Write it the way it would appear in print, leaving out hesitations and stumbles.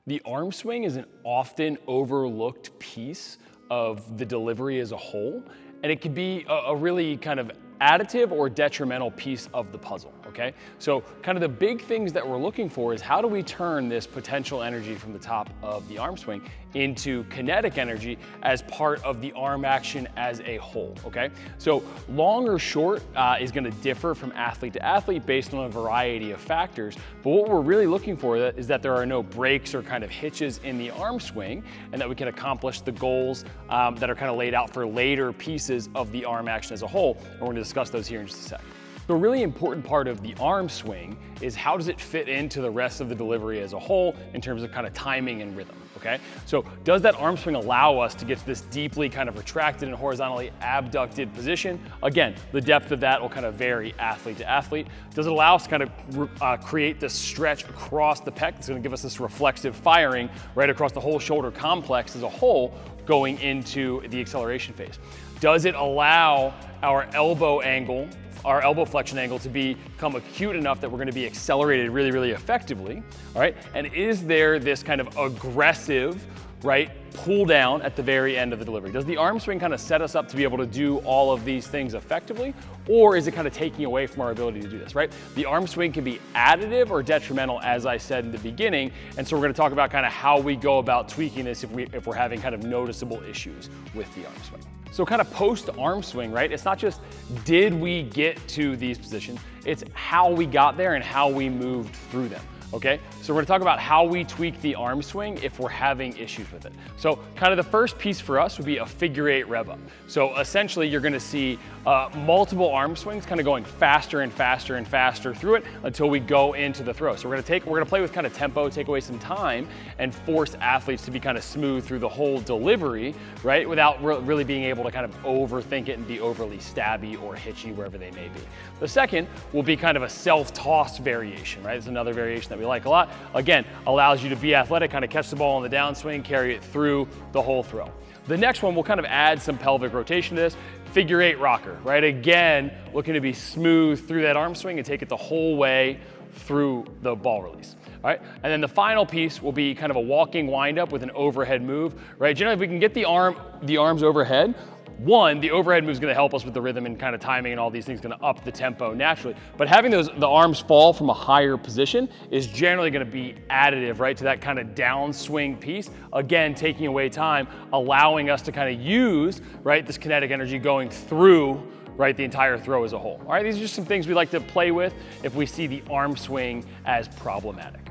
The arm swing is an often overlooked piece of the delivery as a whole, and it can be a really kind of additive or detrimental piece of the puzzle, okay? So kind of the big things that we're looking for is how do we turn this potential energy from the top of the arm swing into kinetic energy as part of the arm action as a whole, okay? So long or short is gonna differ from athlete to athlete based on a variety of factors, but what we're really looking for is that there are no breaks or kind of hitches in the arm swing and that we can accomplish the goals that are kind of laid out for later pieces of the arm action as a whole. And we're gonna discuss those here in just a sec. So a really important part of the arm swing is how does it fit into the rest of the delivery as a whole in terms of kind of timing and rhythm, okay? So does that arm swing allow us to get to this deeply kind of retracted and horizontally abducted position? Again, the depth of that will kind of vary athlete to athlete. Does it allow us to kind of create this stretch across the pec that's gonna give us this reflexive firing right across the whole shoulder complex as a whole going into the acceleration phase? Does it allow our elbow angle, our elbow flexion angle to become acute enough that we're gonna be accelerated really, really effectively, all right? And is there this kind of aggressive, right, pull down at the very end of the delivery? Does the arm swing kind of set us up to be able to do all of these things effectively, or is it kind of taking away from our ability to do this, right? The arm swing can be additive or detrimental, as I said in the beginning, and so we're gonna talk about kind of how we go about tweaking this if we're having kind of noticeable issues with the arm swing. So kind of post arm swing, right? It's not just did we get to these positions, it's how we got there and how we moved through them. Okay, so we're gonna talk about how we tweak the arm swing if we're having issues with it. So kind of the first piece for us would be a figure 8 rev up. So essentially you're gonna see multiple arm swings kind of going faster and faster and faster through it until we go into the throw. So we're gonna play with kind of tempo, take away some time, and force athletes to be kind of smooth through the whole delivery, right? Without really being able to kind of overthink it and be overly stabby or hitchy wherever they may be. The second will be kind of a self-toss variation, right? It's another variation that we like a lot. Again, allows you to be athletic, kind of catch the ball on the downswing, carry it through the whole throw. The next one, we'll kind of add some pelvic rotation to this. Figure 8 rocker, right? Again, looking to be smooth through that arm swing and take it the whole way through the ball release, all right? And then the final piece will be kind of a walking windup with an overhead move, right? Generally, if we can get the arms overhead, one, the overhead move is going to help us with the rhythm and kind of timing and all these things, going to up the tempo naturally. But having the arms fall from a higher position is generally going to be additive, right, to that kind of downswing piece. Again, taking away time, allowing us to kind of use, right, this kinetic energy going through, right, the entire throw as a whole. All right, these are just some things we like to play with if we see the arm swing as problematic.